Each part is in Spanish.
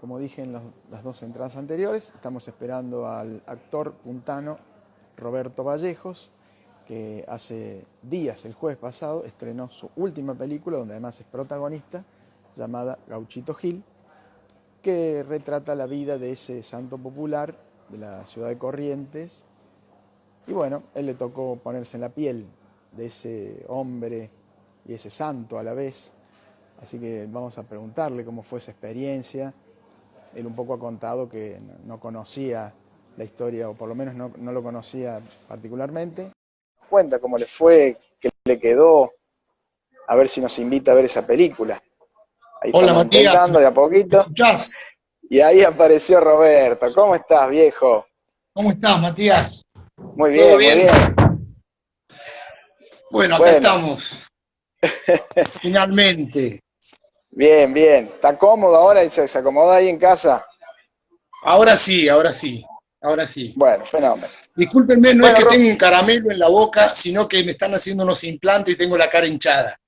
como dije en las dos entradas anteriores, estamos esperando al actor puntano Roberto Vallejos, que hace días, el jueves pasado, estrenó su última película, donde además es protagonista, llamada Gauchito Gil, que retrata la vida de ese santo popular de la ciudad de Corrientes. Y bueno, él le tocó ponerse en la piel de ese hombre y ese santo a la vez. Así que vamos a preguntarle cómo fue esa experiencia. Él un poco ha contado que no conocía la historia, o por lo menos no lo conocía particularmente. Cuenta cómo le fue, qué le quedó, a ver si nos invita a ver esa película. Ahí Hola estamos Matías, intentando de a ¿me poquito. escuchás? Y ahí apareció Roberto. ¿Cómo estás, viejo? ¿Cómo estás, Matías? Muy ¿Todo bien, muy bien? bien. Bueno, acá Bueno, estamos, finalmente. bien, bien. ¿Está cómodo ahora y se acomoda ahí en casa? Ahora sí, ahora sí, ahora sí. Bueno, fenómeno. Discúlpenme, no es Bueno, que tengo un caramelo en la boca, sino que me están haciendo unos implantes y tengo la cara hinchada.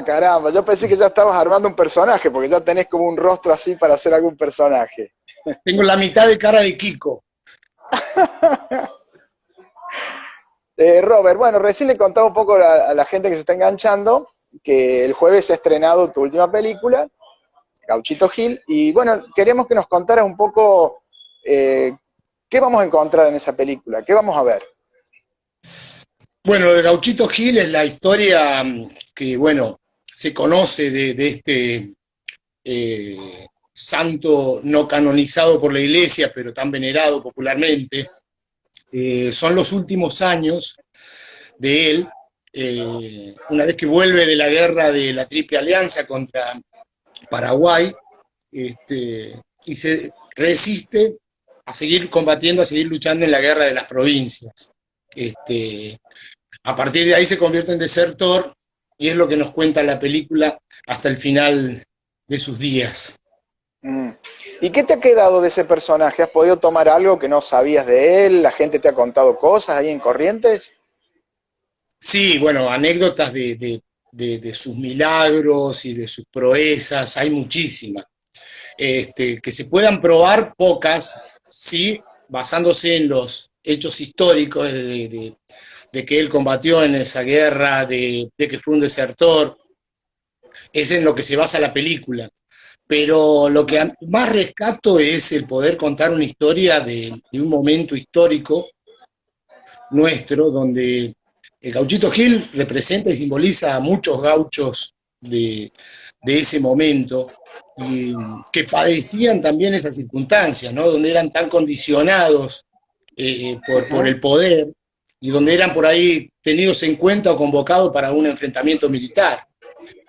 caramba, yo pensé que ya estabas armando un personaje, porque ya tenés como un rostro así para hacer algún personaje. Tengo la mitad de cara de Kiko. Robert, bueno, recién le contaba un poco a la gente que se está enganchando que el jueves se ha estrenado tu última película, Gauchito Gil, y bueno, queremos que nos contaras un poco qué vamos a encontrar en esa película, qué vamos a ver. Bueno, el Gauchito Gil es la historia que, bueno, se conoce de este santo no canonizado por la iglesia, pero tan venerado popularmente. Son los últimos años de él, una vez que vuelve de la guerra de la Triple Alianza contra Paraguay, y se resiste a seguir combatiendo, a seguir luchando en la guerra de las provincias. A partir de ahí se convierte en desertor y es lo que nos cuenta la película hasta el final de sus días. Mm. ¿Y qué te ha quedado de ese personaje? ¿Has podido tomar algo que no sabías de él? ¿La gente te ha contado cosas ahí en Corrientes? Sí, bueno, anécdotas de sus milagros y de sus proezas, hay muchísimas. Que se puedan probar pocas, sí, basándose en los hechos históricos de que él combatió en esa guerra, de que fue un desertor, es en lo que se basa la película. Pero lo que más rescato es el poder contar una historia de un momento histórico nuestro, donde el Gauchito Gil representa y simboliza a muchos gauchos de ese momento, y que padecían también esas circunstancias, ¿no? Donde eran tan condicionados por Ujú. el poder y donde eran por ahí tenidos en cuenta o convocados para un enfrentamiento militar.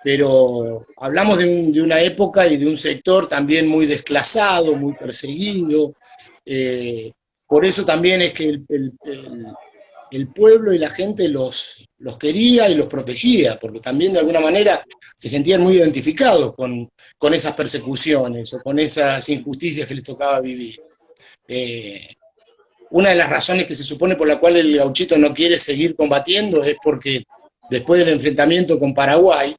Pero hablamos de una época y de un sector también muy desclasado, muy perseguido. eh, por eso también es que el pueblo y la gente los quería y los protegía, porque también de alguna manera se sentían muy identificados con esas persecuciones o con esas injusticias que les tocaba vivir. Eh, una de las razones que se supone por la cual el gauchito no quiere seguir combatiendo es porque después del enfrentamiento con Paraguay,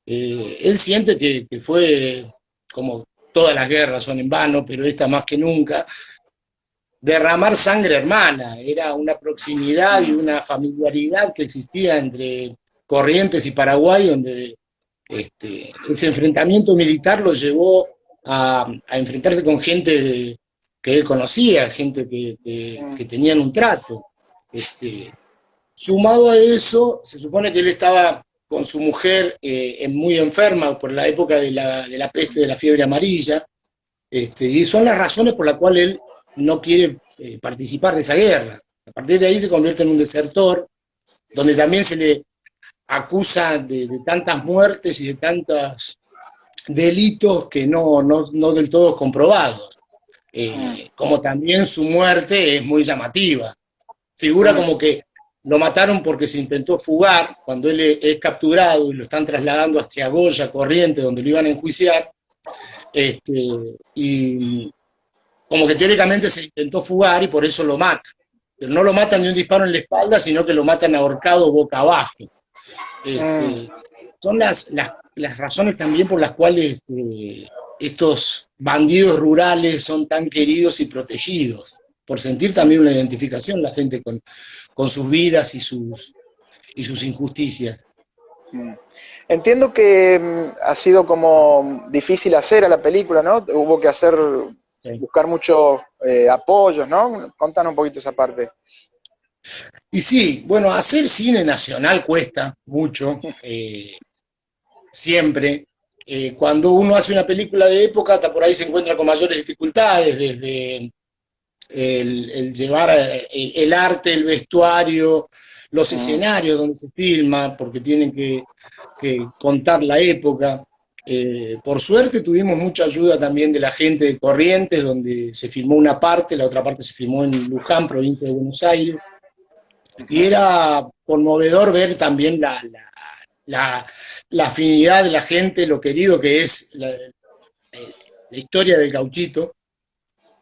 él siente que fue, como todas las guerras son en vano, pero esta más que nunca, derramar sangre hermana. Era una proximidad y una familiaridad que existía entre Corrientes y Paraguay, donde ese enfrentamiento militar lo llevó a enfrentarse con gente que él conocía, gente que tenían un trato. Sumado a eso, se supone que él estaba con su mujer muy enferma por la época de la peste, de la fiebre amarilla, y son las razones por las cuales él no quiere participar de esa guerra. A partir de ahí se convierte en un desertor, donde también se le acusa de tantas muertes y de tantos delitos que no del todo comprobados. Como también su muerte es muy llamativa. Figura Mm. como que lo mataron porque se intentó fugar cuando él es capturado y lo están trasladando hacia Goya, Corrientes, donde lo iban a enjuiciar. Y como que teóricamente se intentó fugar y por eso lo matan. Pero no lo matan de un disparo en la espalda, sino que lo matan ahorcado boca abajo. Mm. Este, son las razones también por las cuales estos bandidos rurales son tan queridos y protegidos, por sentir también una identificación la gente con sus vidas y sus injusticias. Entiendo que ha sido como difícil hacer a la película, ¿no? Hubo que hacer, Sí. buscar muchos apoyos, ¿no? Contanos un poquito esa parte. Y sí, bueno, hacer cine nacional cuesta mucho, siempre. Cuando uno hace una película de época, hasta por ahí se encuentra con mayores dificultades, desde el llevar el arte, el vestuario, los escenarios donde se filma, porque tienen que contar la época. Por suerte tuvimos mucha ayuda también de la gente de Corrientes, donde se filmó una parte, la otra parte se filmó en Luján, provincia de Buenos Aires, y era conmovedor ver también la afinidad de la gente, lo querido que es la historia del gauchito.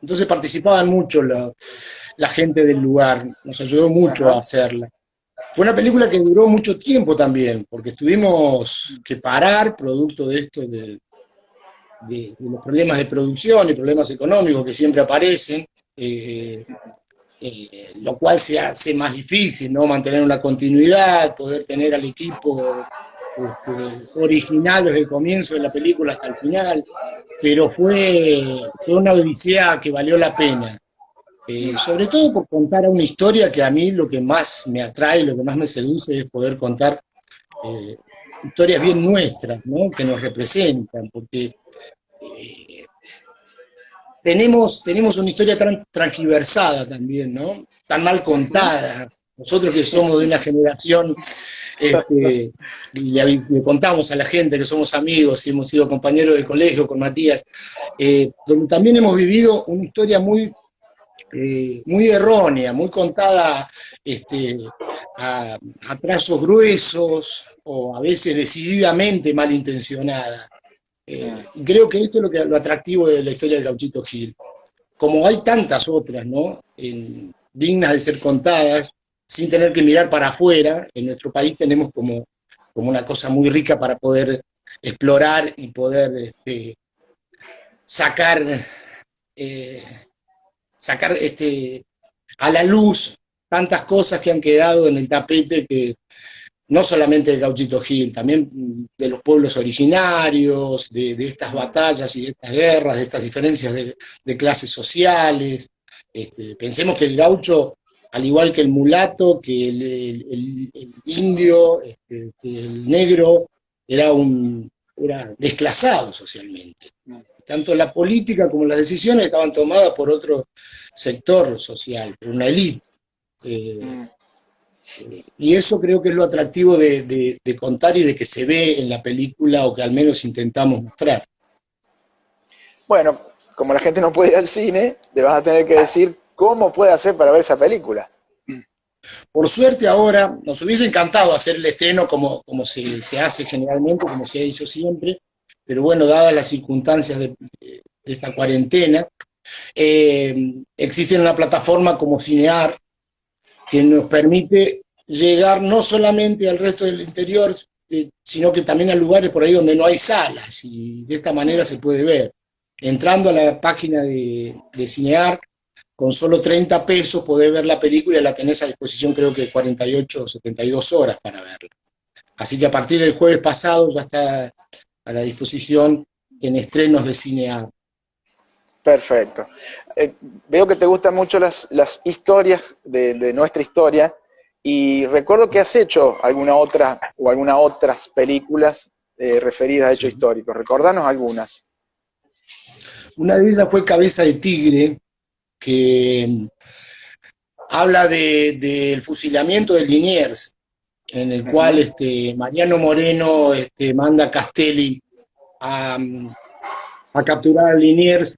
Entonces participaban mucho la gente del lugar, nos ayudó mucho a Ajá. hacerla. Fue una película que duró mucho tiempo también, porque tuvimos que parar producto de esto, de los problemas de producción y problemas económicos que siempre aparecen, lo cual se hace más difícil, ¿no? Mantener una continuidad, poder tener al equipo original desde el comienzo de la película hasta el final, pero fue una odisea que valió la pena. Sobre todo por contar una historia que a mí lo que más me atrae, lo que más me seduce es poder contar eh, historias bien nuestras, ¿no? Que nos representan, porque tenemos una historia tan transgiversada también, ¿no? Tan mal contada. Nosotros que somos de una generación, le contamos a la gente que somos amigos y hemos sido compañeros de colegio con Matías, donde también hemos vivido una historia muy errónea, muy contada a trazos gruesos o a veces decididamente malintencionada. Creo que esto es lo atractivo de la historia del Gauchito Gil. Como hay tantas otras, ¿no? Dignas de ser contadas, sin tener que mirar para afuera, en nuestro país tenemos como una cosa muy rica para poder explorar y poder sacar, eh, sacar a la luz tantas cosas que han quedado en el tapete que no solamente del Gauchito Gil, también de los pueblos originarios, de estas batallas y de estas guerras, de estas diferencias de clases sociales. Pensemos que el gaucho, al igual que el mulato, que el indio, que el negro, era desclasado socialmente. Tanto la política como las decisiones estaban tomadas por otro sector social, por una élite. Y eso creo que es lo atractivo de contar y de que se ve en la película, o que al menos intentamos mostrar. Bueno, como la gente no puede ir al cine, le vas a tener que decir cómo puede hacer para ver esa película. Por suerte ahora, nos hubiese encantado hacer el estreno como se hace generalmente, como se ha hecho siempre, pero bueno, dadas las circunstancias de esta cuarentena, existe una plataforma como Cinear, que nos permite llegar no solamente al resto del interior, sino que también a lugares por ahí donde no hay salas, y de esta manera se puede ver. Entrando a la página de Cinear, con solo 30 pesos podés ver la película y la tenés a disposición creo que 48 o 72 horas para verla. Así que a partir del jueves pasado ya está a la disposición en estrenos de Cinear. Perfecto. Veo que te gustan mucho las historias de nuestra historia y recuerdo que has hecho alguna otra o algunas otras películas referidas a hechos Sí. históricos. Recordanos algunas. Una de ellas fue Cabeza de Tigre, que habla del fusilamiento de Liniers, en el cual Ujú. Mariano Moreno manda a Castelli a, a capturar a Liniers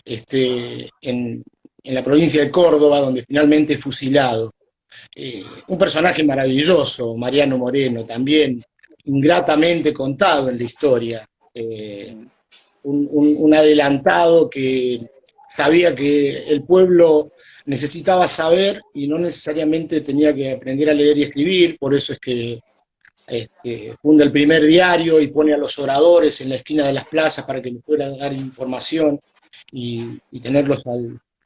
en la provincia de Córdoba, donde finalmente es fusilado. Un personaje maravilloso, Mariano Moreno, también ingratamente contado en la historia. Un adelantado que sabía que el pueblo necesitaba saber y no necesariamente tenía que aprender a leer y escribir, por eso es que funda el primer diario y pone a los oradores en la esquina de las plazas para que les puedan dar información y tenerlos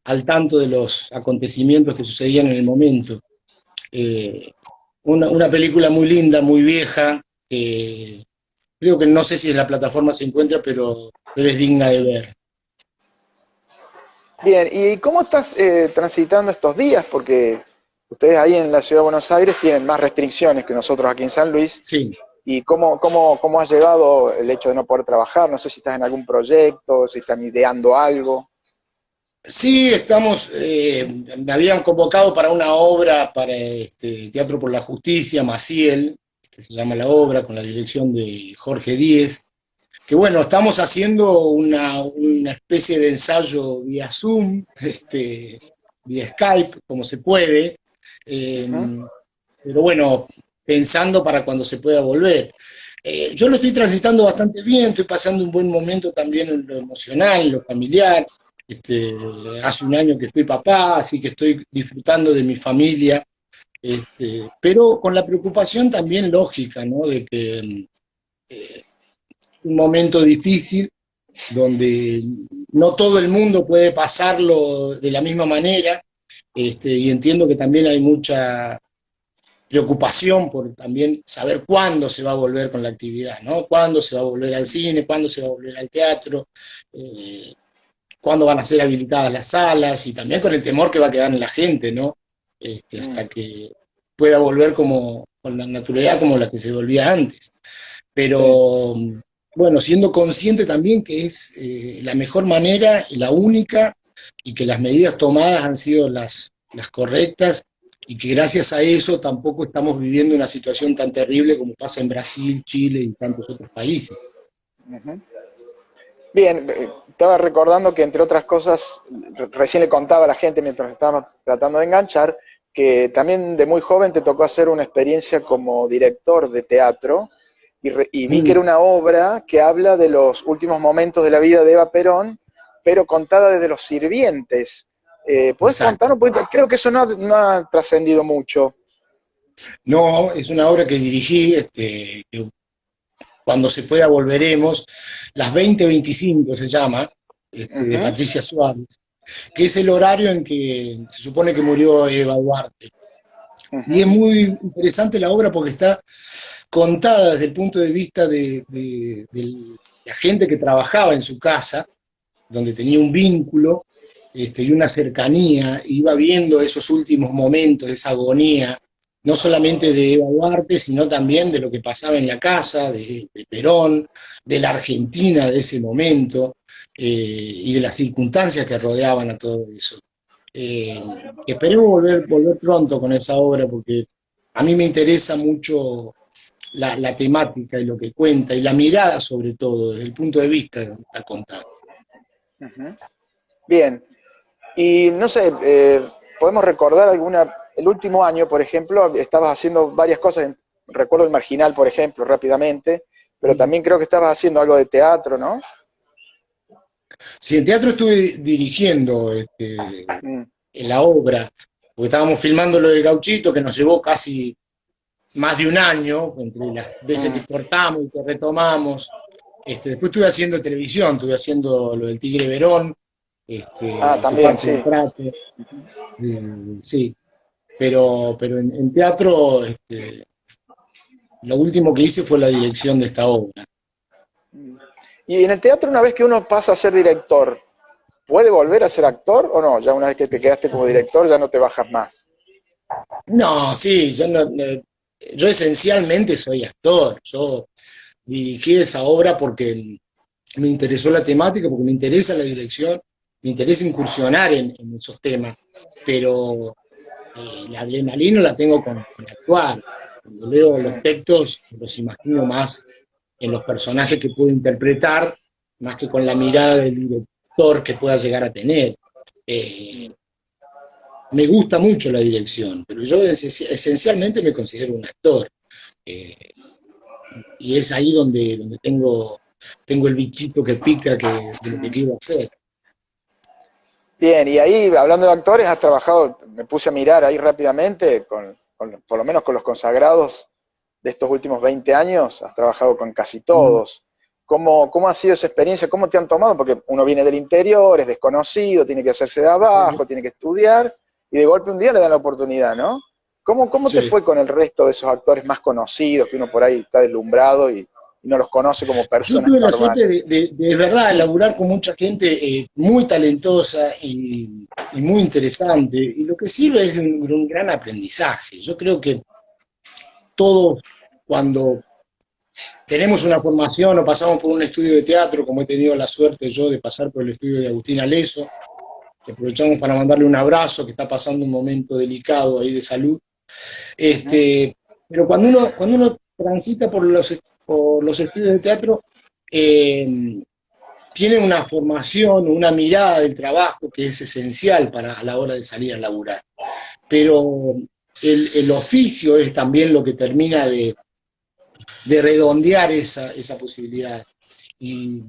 al tanto de los acontecimientos que sucedían en el momento. Una película muy linda, muy vieja, creo que no sé si en la plataforma se encuentra, pero es digna de ver. Bien, ¿y cómo estás transitando estos días? Porque ustedes ahí en la Ciudad de Buenos Aires tienen más restricciones que nosotros aquí en San Luis. Sí. ¿Y cómo has llevado el hecho de no poder trabajar? No sé si estás en algún proyecto, si están ideando algo. Sí, me habían convocado para una obra para Teatro por la Justicia, Maciel, se llama la obra, con la dirección de Jorge Díez, que bueno, estamos haciendo una especie de ensayo vía Zoom, vía Skype, como se puede, eh, pero bueno, pensando para cuando se pueda volver. Yo lo estoy transitando bastante bien, estoy pasando un buen momento también en lo emocional, en lo familiar. Hace un año que fui papá, así que estoy disfrutando de mi familia, pero con la preocupación también lógica, ¿no? De que un momento difícil donde no todo el mundo puede pasarlo de la misma manera, y entiendo que también hay mucha preocupación por también saber cuándo se va a volver con la actividad, ¿no? Cuándo se va a volver al cine, cuándo se va a volver al teatro, cuándo van a ser habilitadas las salas, y también con el temor que va a quedar en la gente, ¿no? Hasta que pueda volver con la naturalidad como la que se volvía antes. Pero, sí, bueno, siendo consciente también que es la mejor manera y la única, y que las medidas tomadas han sido las correctas, y que gracias a eso tampoco estamos viviendo una situación tan terrible como pasa en Brasil, Chile y tantos otros países. Bien, estaba recordando que entre otras cosas, recién le contaba a la gente mientras estábamos tratando de enganchar, que también de muy joven te tocó hacer una experiencia como director de teatro y vi que era una obra que habla de los últimos momentos de la vida de Eva Perón, pero contada desde los sirvientes. ¿Puedes contar un poquito? Creo que eso no ha trascendido mucho. No, es una obra que dirigí, que cuando se pueda volveremos, las 20:25 se llama, de Patricia Suárez, que es el horario en que se supone que murió Eva Duarte. Y es muy interesante la obra porque está contada desde el punto de vista de la gente que trabajaba en su casa, donde tenía un vínculo y una cercanía, iba viendo esos últimos momentos, esa agonía, no solamente de Eva Duarte, sino también de lo que pasaba en la casa, de Perón, de la Argentina de ese momento, y de las circunstancias que rodeaban a todo eso. Esperemos volver pronto con esa obra, porque a mí me interesa mucho la temática y lo que cuenta, y la mirada sobre todo, desde el punto de vista de donde está contado. Bien, y no sé, podemos recordar el último año, por ejemplo, estabas haciendo varias cosas, recuerdo el Marginal, por ejemplo, rápidamente, pero también creo que estabas haciendo algo de teatro, ¿no? Sí, en teatro estuve dirigiendo en la obra, porque estábamos filmando lo de Gauchito, que nos llevó casi más de un año, entre las veces que cortamos y que retomamos. Después estuve haciendo televisión, estuve haciendo lo del Tigre Verón, también, sí. Sí, pero en teatro lo último que hice fue la dirección de esta obra. Y en el teatro, una vez que uno pasa a ser director, ¿puede volver a ser actor o no? Ya una vez que te quedaste como director ya no te bajas más. No, sí, yo esencialmente soy actor. Yo dirigí esa obra porque me interesó la temática, porque me interesa la dirección, me interesa incursionar en esos temas, pero la adrenalina la tengo con actuar. Cuando leo los textos, los imagino más en los personajes que puedo interpretar, más que con la mirada del director que pueda llegar a tener. Me gusta mucho la dirección, pero yo esencialmente me considero un actor. Eh, y es ahí donde tengo el bichito que pica de lo que quiero hacer. Bien, y ahí, hablando de actores, has trabajado, me puse a mirar ahí rápidamente, por lo menos con los consagrados, de estos últimos 20 años, has trabajado con casi todos. ¿Cómo ha sido esa experiencia? ¿Cómo te han tomado? Porque uno viene del interior, es desconocido, tiene que hacerse de abajo, tiene que estudiar, y de golpe un día le dan la oportunidad, ¿no? ¿Cómo te Sí. fue con el resto de esos actores más conocidos, que uno por ahí está deslumbrado y no los conoce como Yo personas tuve la suerte normales? de verdad de laburar con mucha gente muy talentosa y muy interesante, y lo que sirve es un gran aprendizaje. Yo creo que todos, cuando tenemos una formación o pasamos por un estudio de teatro, como he tenido la suerte yo de pasar por el estudio de Agustín Aleso, que aprovechamos para mandarle un abrazo, que está pasando un momento delicado ahí de salud. Ujú. Pero cuando uno transita por los estudios de teatro, tiene una formación, una mirada del trabajo que es esencial para a la hora de salir a laburar. Pero el oficio es también lo que termina de redondear esa posibilidad. Y,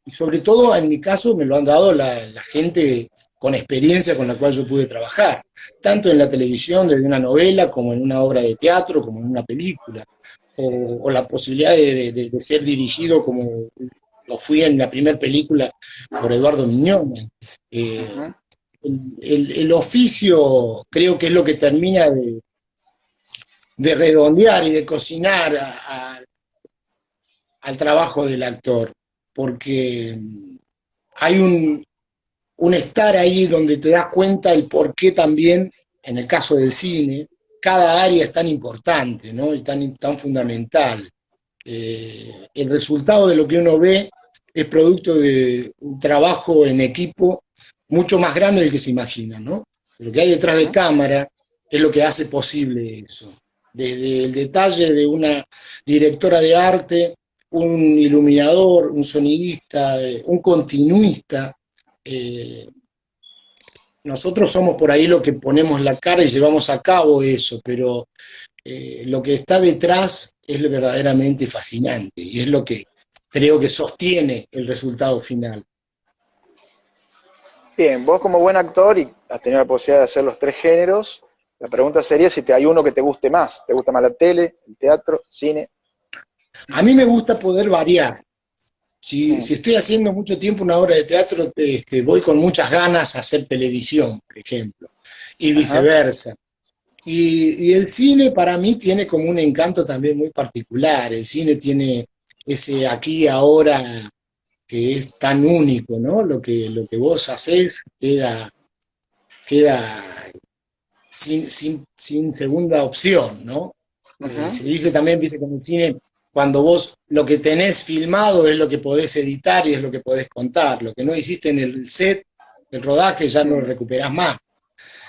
y, sobre todo, en mi caso, me lo han dado la gente con experiencia con la cual yo pude trabajar, tanto en la televisión, desde una novela, como en una obra de teatro, como en una película, o la posibilidad de ser dirigido como lo fui en la primera película por Eduardo Miñona. Eh, Ujú. el oficio creo que es lo que termina de redondear y de cocinar al trabajo del actor, porque hay un estar ahí donde te das cuenta el por qué también, en el caso del cine, cada área es tan importante, ¿no? Y tan fundamental. El resultado de lo que uno ve es producto de un trabajo en equipo mucho más grande del que se imagina, ¿no? Lo que hay detrás de Ujú. cámara es lo que hace posible eso. Desde el detalle de una directora de arte, un iluminador, un sonidista, un continuista. Eh, Nosotros somos por ahí lo que ponemos la cara y llevamos a cabo eso, pero lo que está detrás es verdaderamente fascinante y es lo que creo que sostiene el resultado final. Bien, vos como buen actor y has tenido la posibilidad de hacer los tres géneros, la pregunta sería si hay uno que te guste más. ¿Te gusta más la tele, el teatro, cine? A mí me gusta poder variar. Mm. Si estoy haciendo mucho tiempo una obra de teatro, voy con muchas ganas a hacer televisión, por ejemplo, y Ajá. viceversa. Y el cine para mí tiene como un encanto también muy particular. El cine tiene ese aquí y ahora que es tan único, ¿no? Lo que vos hacés queda sin segunda opción, ¿no? Ujú. Se dice también, viste, con el cine, cuando vos lo que tenés filmado es lo que podés editar y es lo que podés contar. Lo que no hiciste en el set, el rodaje, ya no lo Mm. recuperás más.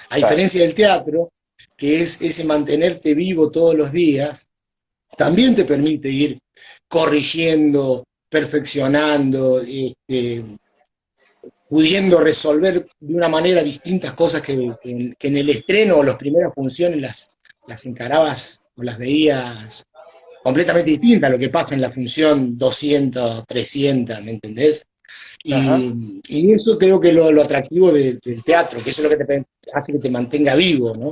A Claro. diferencia del teatro, que es ese mantenerte vivo todos los días, también te permite ir corrigiendo, perfeccionando, pudiendo resolver de una manera distintas cosas que en el estreno o las primeras funciones las encarabas o las veías completamente distintas a lo que pasa en la función 200, 300, ¿me entendés? Ajá. Y eso creo que es lo atractivo del teatro, que eso es lo que te hace que te mantenga vivo, ¿no?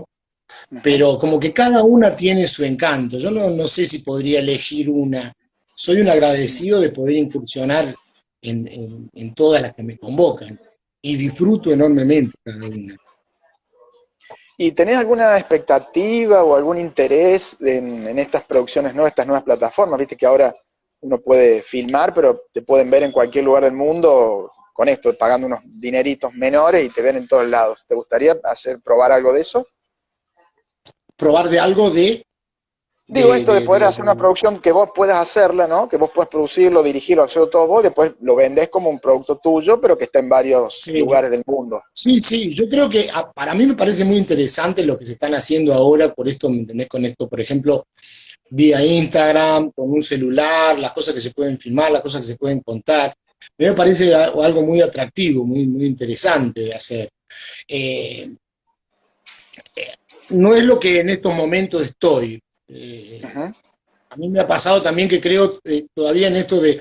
Ujú. Pero como que cada una tiene su encanto. Yo no sé si podría elegir una. Soy un agradecido de poder incursionar en todas las que me convocan y disfruto enormemente cada una. ¿Y tenés alguna expectativa o algún interés en estas producciones nuevas, estas nuevas plataformas? Viste que ahora uno puede filmar, pero te pueden ver en cualquier lugar del mundo con esto, pagando unos dineritos menores y te ven en todos lados. ¿Te gustaría probar algo de eso? Probar de algo Digo de, esto de de, poder de, hacer una de producción que vos puedas hacerla, ¿no? Que vos puedas producirlo, dirigirlo, hacerlo todo vos, después lo vendés como un producto tuyo, pero que está en varios sí, lugares del mundo. sí, yo creo que para mí me parece muy interesante lo que se están haciendo ahora, por esto, ¿me entendés? Con esto, por ejemplo, vía Instagram, con un celular, las cosas que se pueden filmar, las cosas que se pueden contar. A mí me parece algo muy atractivo, muy interesante de hacer. Eh, no es lo que en estos momentos estoy. Ujú. A mí me ha pasado también que creo todavía en esto de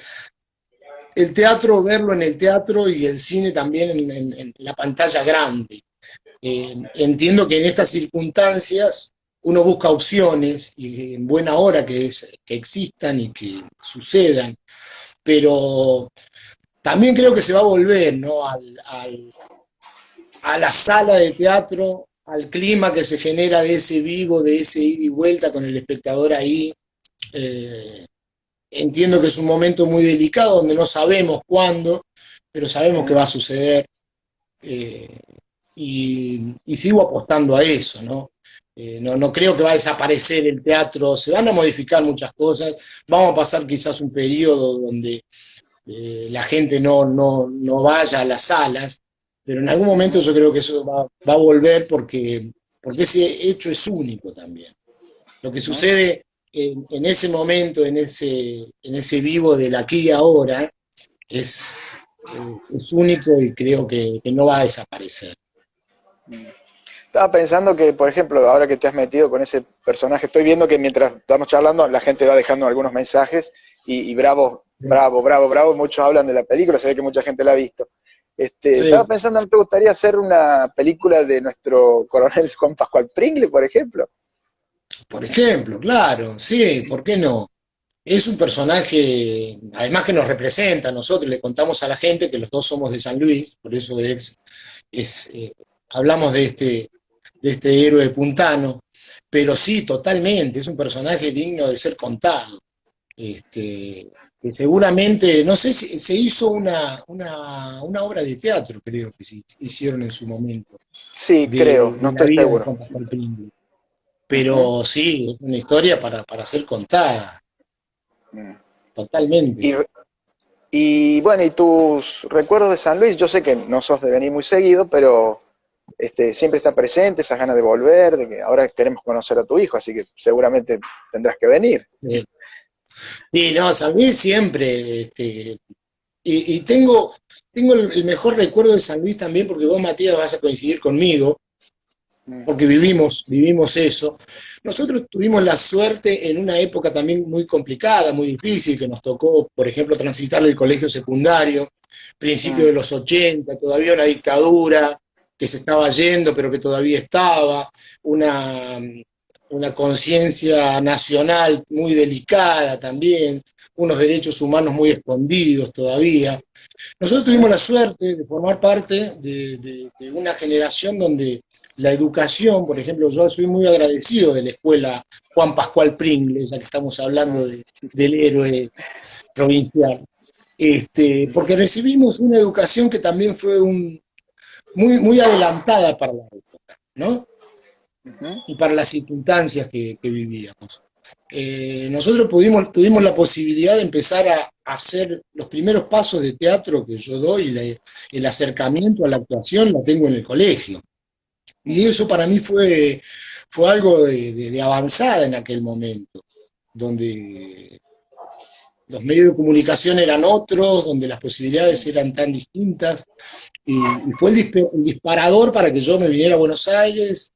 el teatro, verlo en el teatro y el cine también en la pantalla grande. Entiendo que en estas circunstancias uno busca opciones, y en buena hora que existan y que sucedan, pero también creo que se va a volver, ¿no? A la sala de teatro, al clima que se genera de ese vivo, de ese ida y vuelta con el espectador ahí. Eh, Entiendo que es un momento muy delicado donde no sabemos cuándo, pero sabemos que va a suceder. eh, y sigo apostando a eso, ¿no? No creo que va a desaparecer el teatro, se van a modificar muchas cosas, vamos a pasar quizás un periodo donde la gente no vaya a las salas, pero en algún momento yo creo que eso va a volver porque ese hecho es único también. Lo que sucede en ese momento, en ese vivo del aquí y ahora, es único y creo que no va a desaparecer. Estaba pensando que, por ejemplo, ahora que te has metido con ese personaje, estoy viendo que mientras estamos charlando, la gente va dejando algunos mensajes y bravo, bravo, bravo, bravo, muchos hablan de la película, se ve que mucha gente la ha visto. Estaba Sí, pensando, ¿no te gustaría hacer una película de nuestro coronel Juan Pascual Pringle, por ejemplo? por ejemplo, claro, sí, ¿por qué no? Es un personaje, además que nos representa, nosotros le contamos a la gente que los dos somos de San Luis, por eso es, hablamos de este héroe puntano, pero sí, totalmente, es un personaje digno de ser contado. Que seguramente, no sé si se hizo una obra de teatro, creo que sí, hicieron en su momento, Sí, creo, de no la estoy vida de seguro. Juan Pascual Pringles. Ujú. Pero sí, es una historia para ser contada, Mm. totalmente. Y, y bueno, y tus recuerdos de San Luis, yo sé que no sos de venir muy seguido, pero siempre está presente esas ganas de volver, de que ahora queremos conocer a tu hijo, así que seguramente tendrás que venir. Eh, Sí, no, San Luis siempre, y tengo el mejor recuerdo de San Luis también, porque vos, Matías, vas a coincidir conmigo, Mm. porque vivimos eso. Nosotros tuvimos la suerte en una época también muy complicada, muy difícil, que nos tocó, por ejemplo, transitar el colegio secundario, principio Mm. de los 80, todavía una dictadura que se estaba yendo, pero que todavía estaba, una, una conciencia nacional muy delicada también, unos derechos humanos muy escondidos todavía. Nosotros tuvimos Ujú. la suerte de formar parte de una generación donde la educación, por ejemplo, yo soy muy agradecido de la escuela Juan Pascual Pringles, ya que estamos hablando Mm. del héroe provincial, porque recibimos una educación que también fue muy adelantada para la época, ¿no? Ujú. Y para las circunstancias que vivíamos. Nosotros tuvimos la posibilidad de empezar a hacer los primeros pasos de teatro que yo doy, el acercamiento a la actuación la tengo en el colegio. Y Ujú. eso para mí fue algo de avanzada en aquel momento, donde los medios de comunicación eran otros, donde las posibilidades eran tan distintas, y fue el disparador para que yo me viniera a Buenos Aires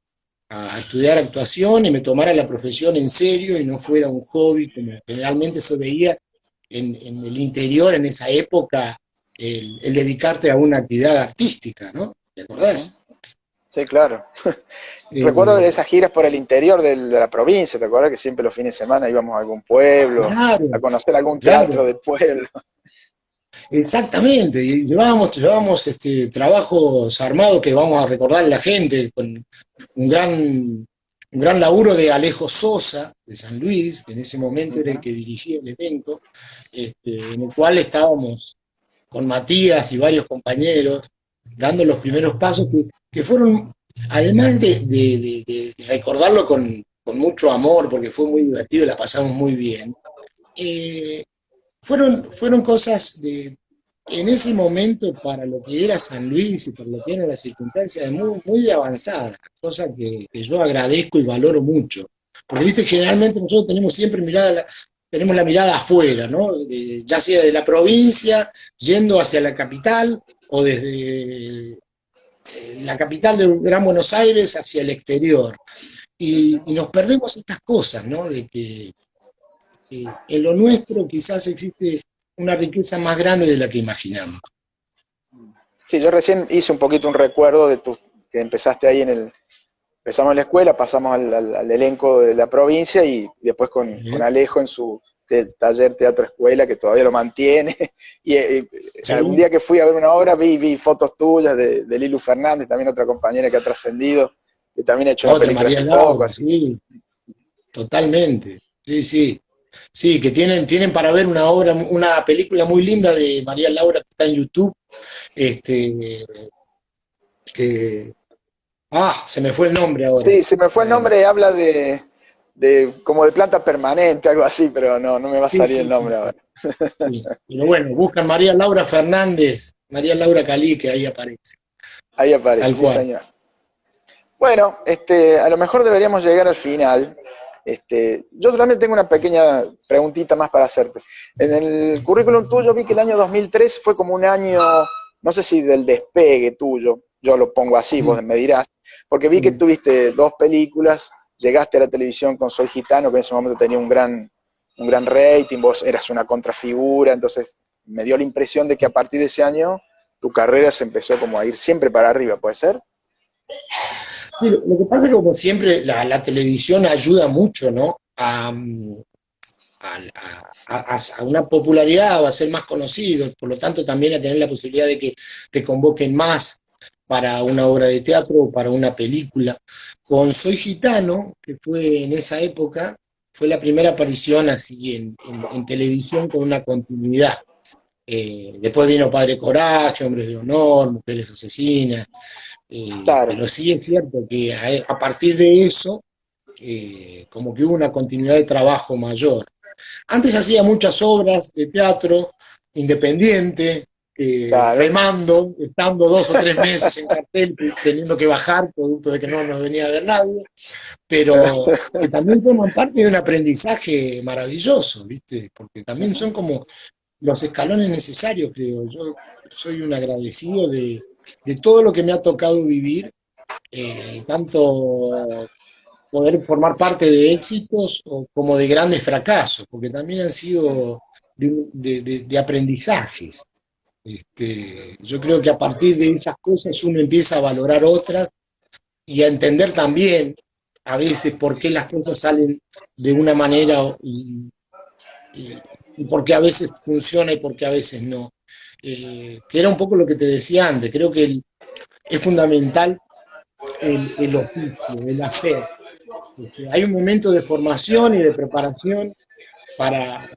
a estudiar actuación y me tomara la profesión en serio y no fuera un hobby como generalmente se veía en el interior en esa época, el dedicarte a una actividad artística, ¿no? ¿Te Ujú. acordás? Sí, claro. Recuerdo de Eh, esas giras por el interior de la provincia, ¿te acuerdas? Que siempre los fines de semana íbamos a algún pueblo, a claro, conocer algún teatro claro, del pueblo. exactamente. Y llevábamos trabajos armados que vamos a recordar a la gente con un gran laburo de Alejo Sosa, de San Luis, que en ese momento era el Ujú. que dirigía el evento, en el cual estábamos con Matías y varios compañeros dando los primeros pasos que fueron, además de recordarlo con mucho amor, porque fue muy divertido, la pasamos muy bien, eh, fueron cosas en ese momento para lo que era San Luis y para lo que eran las circunstancias muy avanzadas, cosa que yo agradezco y valoro mucho. Porque, viste, generalmente nosotros tenemos siempre tenemos la mirada afuera, ¿no? Ya sea de la provincia, yendo hacia la capital, o desde la capital de Gran Buenos Aires hacia el exterior. Ujú. Y nos perdemos estas cosas, ¿no? De que en lo nuestro quizás existe una riqueza más grande de la que imaginamos. Sí, yo recién hice un poquito un recuerdo de tu, que empezaste ahí empezamos en la escuela, pasamos al elenco de la provincia y después con Alejo en su taller Teatro Escuela, que todavía lo mantiene. Y Sí, algún día que fui a ver una obra vi fotos tuyas de Lilu Fernández, también otra compañera que ha trascendido, que también ha hecho una otra, película María hace poco. Laura, Así. sí, totalmente. Sí, sí. Sí, que tienen para ver una obra, una película muy linda de María Laura que está en YouTube. Este, que, se me fue el nombre ahora. Sí, se me fue el Eh, nombre, habla de como de planta permanente, algo así, pero no me va a sí, salir el sí, sí, nombre sí, ahora. sí. Pero bueno, buscan María Laura Fernández, María Laura Calí, que ahí aparece. Ahí aparece, Tal sí cual. señor. Bueno, a lo mejor deberíamos llegar al final. Yo solamente tengo una pequeña preguntita más para hacerte. En el currículum tuyo vi que el año 2003 fue como un año, no sé si del despegue tuyo, yo lo pongo así, vos Sí, me dirás, porque vi que sí. tuviste dos películas, llegaste a la televisión con Soy Gitano, que en ese momento tenía un gran rating, vos eras una contrafigura, entonces me dio la impresión de que a partir de ese año tu carrera se empezó como a ir siempre para arriba, ¿puede ser? Sí, lo que pasa es que como siempre la televisión ayuda mucho, ¿no? A una popularidad o a ser más conocido, por lo tanto también a tener la posibilidad de que te convoquen más para una obra de teatro o para una película. Con Soy Gitano, que fue en esa época, fue la primera aparición así en televisión con una continuidad. Después vino Padre Coraje, Hombres de Honor, Mujeres Asesinas, Claro. pero sí es cierto que a partir de eso, como que hubo una continuidad de trabajo mayor. Antes hacía muchas obras de teatro independiente, Claro, remando, estando 2 o 3 meses en cartel, teniendo que bajar, producto de que no nos venía a ver nadie, pero que también forman parte de un aprendizaje maravilloso, ¿viste? Porque también son como los escalones necesarios, creo. Yo soy un agradecido de todo lo que me ha tocado vivir, tanto poder formar parte de éxitos como de grandes fracasos, porque también han sido de aprendizajes. Yo creo que a partir de esas cosas uno empieza a valorar otras y a entender también a veces por qué las cosas salen de una manera y por qué a veces funciona y por qué a veces no. Que era un poco lo que te decía antes, creo que es fundamental el oficio, el hacer. Hay un momento de formación y de preparación para,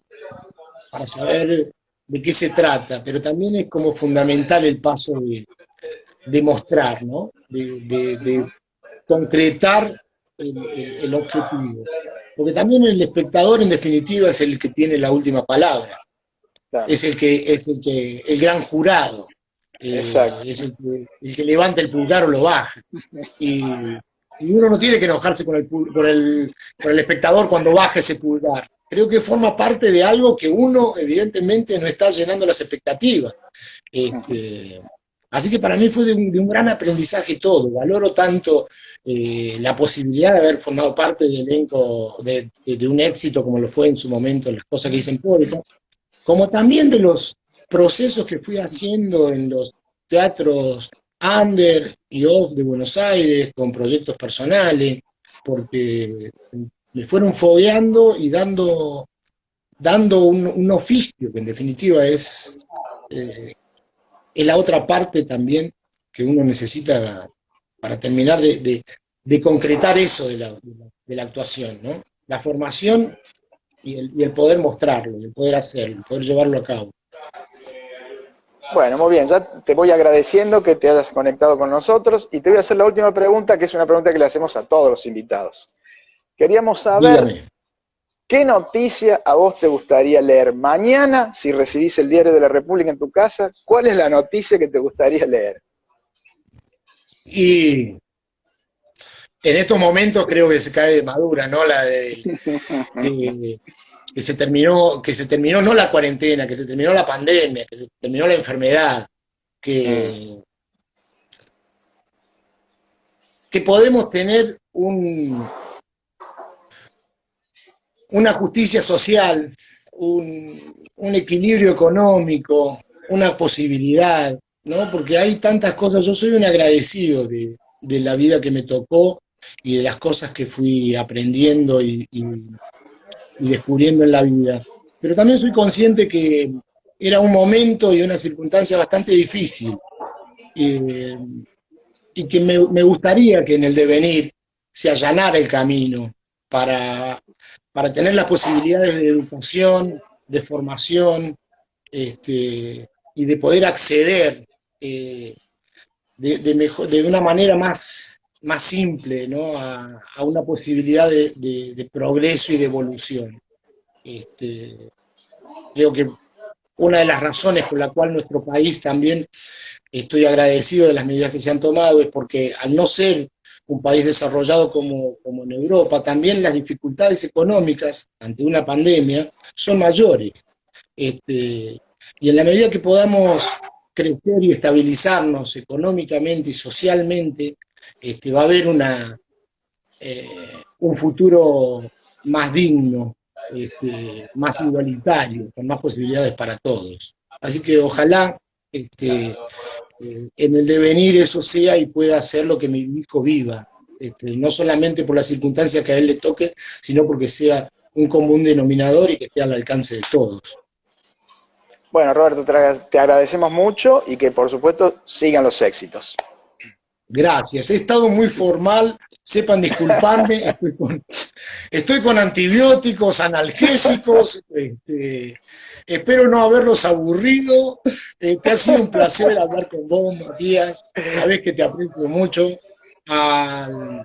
para saber de qué se trata, pero también es como fundamental el paso de mostrar, ¿no? De concretar el objetivo. Porque también el espectador, en definitiva, es el que tiene la última palabra, claro, el gran jurado, exacto. es el que levanta el pulgar o lo baja. Y, y uno no tiene que enojarse con el espectador cuando baja ese pulgar. Creo que forma parte de algo que uno, evidentemente, no está llenando las expectativas. Este, Así que para mí fue de un gran aprendizaje todo. Valoro tanto la posibilidad de haber formado parte del elenco de un éxito como lo fue en su momento las cosas que hice en Pública, como también de los procesos que fui haciendo en los teatros under y off de Buenos Aires, con proyectos personales, porque me fueron fogueando y dando un oficio, que en definitiva eh, es la otra parte también que uno necesita para terminar de concretar eso de la actuación, ¿no? La formación y el poder mostrarlo, el poder hacerlo, el poder llevarlo a cabo. Bueno, muy bien, ya te voy agradeciendo que te hayas conectado con nosotros y te voy a hacer la última pregunta, que es una pregunta que le hacemos a todos los invitados. Queríamos saber Dígame. qué noticia a vos te gustaría leer mañana si recibís el Diario de la República en tu casa. ¿Cuál es la noticia que te gustaría leer? Y en estos momentos creo que se cae de madura, ¿no? Que, que se terminó no la cuarentena, que se terminó la pandemia, que se terminó la enfermedad, Mm, que, que podemos tener una justicia social, un equilibrio económico, una posibilidad, ¿no? Porque hay tantas cosas. Yo soy un agradecido de la vida que me tocó y de las cosas que fui aprendiendo y descubriendo en la vida. Pero también soy consciente que era un momento y una circunstancia bastante difícil, eh, y que me gustaría que en el devenir se allanara el camino para, para tener las posibilidades de educación, de formación, y de poder acceder, de una manera más simple, ¿no? A una posibilidad de progreso y de evolución. Creo que una de las razones por la cual nuestro país también, estoy agradecido de las medidas que se han tomado, es porque al no ser un país desarrollado como en Europa, también las dificultades económicas ante una pandemia son mayores. Y en la medida que podamos crecer y estabilizarnos económicamente y socialmente, va a haber un futuro más digno, más igualitario, con más posibilidades para todos. Así que ojalá en el devenir eso sea y pueda hacer lo que mi hijo viva, no solamente por las circunstancias que a él le toque, sino porque sea un común denominador y que esté al alcance de todos. Bueno, Roberto, te agradecemos mucho y que por supuesto sigan los éxitos. Gracias, he estado muy formal, sepan disculparme, estoy con antibióticos, analgésicos, espero no haberlos aburrido, te ha sido un placer hablar con vos, Matías, sabés que te aprecio mucho,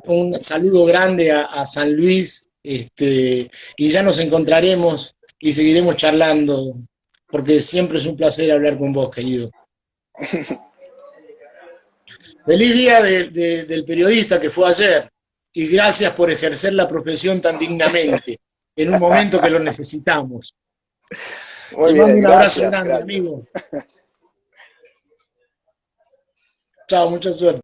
un saludo grande a San Luis, y ya nos encontraremos y seguiremos charlando, porque siempre es un placer hablar con vos, querido. Feliz día del periodista que fue ayer, y gracias por ejercer la profesión tan dignamente, en un momento que lo necesitamos. Muy Te bien, mando un abrazo gracias, grande, gracias. amigo. Chao, mucha suerte.